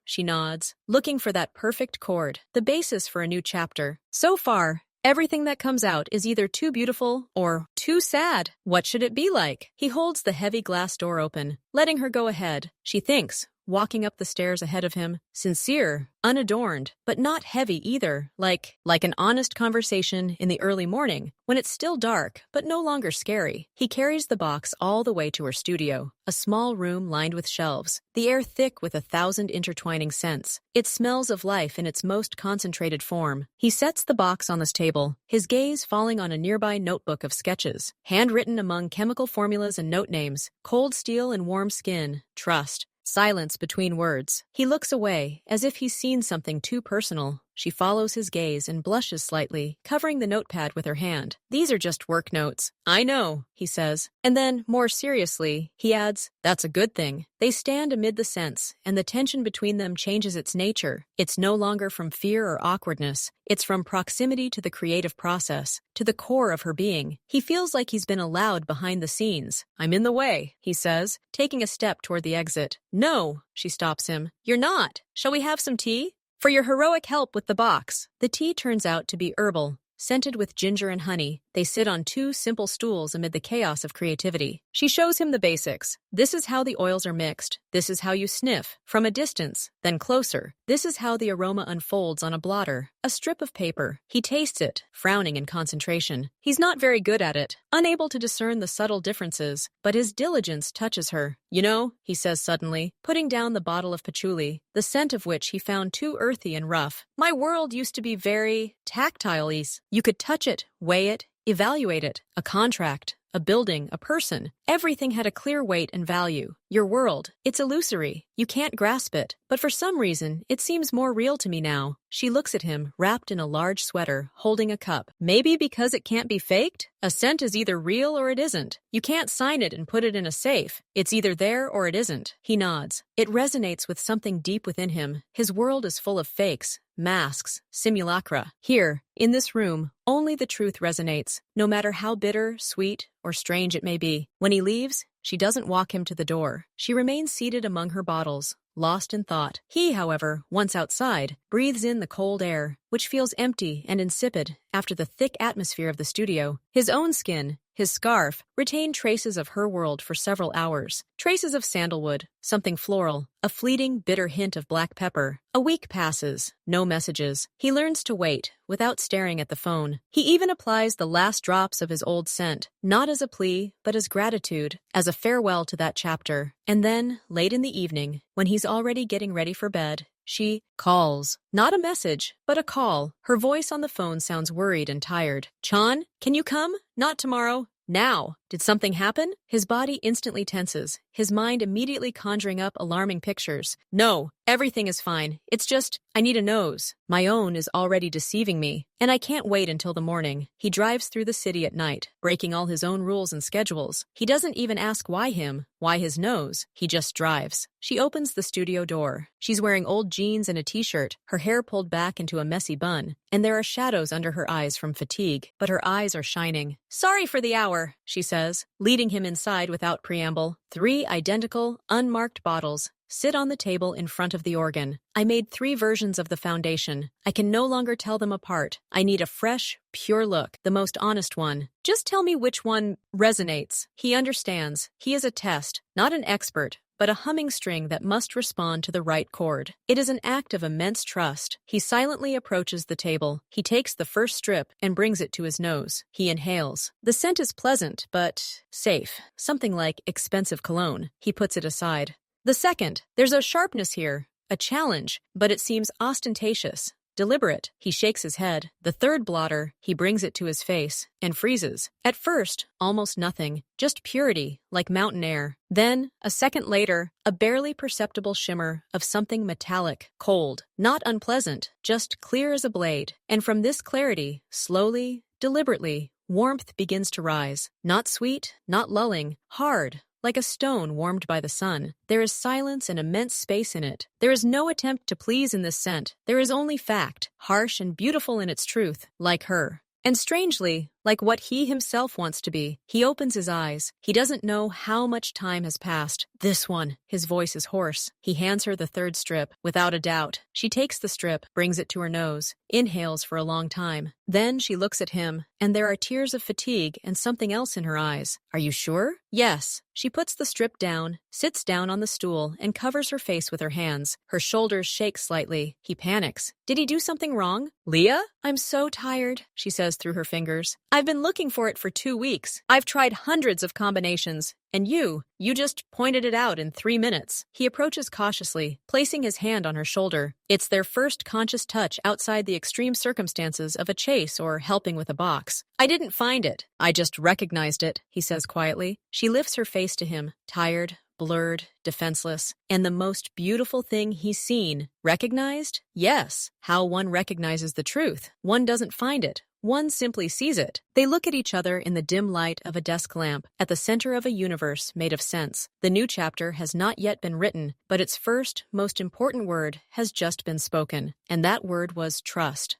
She nods, looking for that perfect chord, the basis for a new chapter. So far, everything that comes out is either too beautiful or too sad. What should it be like? He holds the heavy glass door open, letting her go ahead. She thinks, walking up the stairs ahead of him, sincere, unadorned, but not heavy either, like an honest conversation in the early morning, when it's still dark, but no longer scary. He carries the box all the way to her studio, a small room lined with shelves, the air thick with 1,000 intertwining scents. It smells of life in its most concentrated form. He sets the box on this table, his gaze falling on a nearby notebook of sketches, handwritten among chemical formulas and note names, cold steel and warm skin, trust. Silence between words. He looks away, as if he's seen something too personal. She follows his gaze and blushes slightly, covering the notepad with her hand. "These are just work notes." "I know," he says. And then, more seriously, he adds, "That's a good thing." They stand amid the scents, and the tension between them changes its nature. It's no longer from fear or awkwardness. It's from proximity to the creative process, to the core of her being. He feels like he's been allowed behind the scenes. "I'm in the way," he says, taking a step toward the exit. "No," she stops him. "You're not. Shall we have some tea?" "For your heroic help with the box." The tea turns out to be herbal, scented with ginger and honey. They sit on 2 simple stools amid the chaos of creativity. She shows him the basics. This is how the oils are mixed. This is how you sniff, from a distance, then closer. This is how the aroma unfolds on a blotter, a strip of paper. He tastes it, frowning in concentration. He's not very good at it, unable to discern the subtle differences, but his diligence touches her. "You know," he says suddenly, putting down the bottle of patchouli, the scent of which he found too earthy and rough. "My world used to be very tactile. You could touch it, weigh it, evaluate it. A contract, a building, a person. Everything had a clear weight and value. Your world, it's illusory. You can't grasp it. But for some reason, it seems more real to me now." She looks at him, wrapped in a large sweater, holding a cup. "Maybe because it can't be faked? A scent is either real or it isn't. You can't sign it and put it in a safe. It's either there or it isn't." He nods. It resonates with something deep within him. His world is full of fakes, masks, simulacra. Here, in this room, only the truth resonates, no matter how bitter, sweet, or strange it may be. When he leaves, she doesn't walk him to the door. She remains seated among her bottles, lost in thought. He, however, once outside, breathes in the cold air, which feels empty and insipid after the thick atmosphere of the studio. His own skin, his scarf, retain traces of her world for several hours. Traces of sandalwood, something floral, a fleeting, bitter hint of black pepper. A week passes, no messages. He learns to wait, without staring at the phone. He even applies the last drops of his old scent, not as a plea, but as gratitude, as a farewell to that chapter. And then, late in the evening, when he's already getting ready for bed, she calls. Not a message, but a call. Her voice on the phone sounds worried and tired. "Chan, can you come? Not tomorrow. Now." Did something happen? His body instantly tenses, his mind immediately conjuring up alarming pictures. No, everything is fine. It's just, I need a nose. My own is already deceiving me, and I can't wait until the morning. He drives through the city at night, breaking all his own rules and schedules. He doesn't even ask why him, why his nose. He just drives. She opens the studio door. She's wearing old jeans and a t-shirt, her hair pulled back into a messy bun, and there are shadows under her eyes from fatigue, but her eyes are shining. Sorry for the hour, she says, leading him inside without preamble. 3 identical, unmarked bottles sit on the table in front of the organ. I made 3 versions of the foundation. I can no longer tell them apart. I need a fresh, pure look, the most honest one. Just tell me which one resonates. He understands. He is a test, not an expert, but a humming string that must respond to the right chord. It is an act of immense trust. He silently approaches the table. He takes the first strip and brings it to his nose. He inhales. The scent is pleasant, but safe. Something like expensive cologne. He puts it aside. The second, there's a sharpness here, a challenge, but it seems ostentatious, deliberate. He shakes his head. The third blotter, he brings it to his face and freezes. At first, almost nothing, just purity, like mountain air. Then, a second later, a barely perceptible shimmer of something metallic, cold, not unpleasant, just clear as a blade. And from this clarity, slowly, deliberately, warmth begins to rise. Not sweet, not lulling, hard, like a stone warmed by the sun. There is silence and immense space in it. There is no attempt to please in this scent. There is only fact, harsh and beautiful in its truth, like her. And strangely, like what he himself wants to be. He opens his eyes. He doesn't know how much time has passed. This one. His voice is hoarse. He hands her the third strip, without a doubt. She takes the strip, brings it to her nose, inhales for a long time. Then she looks at him, and there are tears of fatigue and something else in her eyes. Are you sure? Yes. She puts the strip down, sits down on the stool, and covers her face with her hands. Her shoulders shake slightly. He panics. Did he do something wrong? Leah? I'm so tired, she says through her fingers. I've been looking for it for 2 weeks. I've tried hundreds of combinations. And you just pointed it out in 3 minutes. He approaches cautiously, placing his hand on her shoulder. It's their first conscious touch outside the extreme circumstances of a chase or helping with a box. I didn't find it. I just recognized it, he says quietly. She lifts her face to him, tired, blurred, defenseless, and the most beautiful thing he's seen. Recognized? Yes. How one recognizes the truth. One doesn't find it. One simply sees it. They look at each other in the dim light of a desk lamp, at the center of a universe made of sense. The new chapter has not yet been written, but its first, most important word has just been spoken, and that word was trust.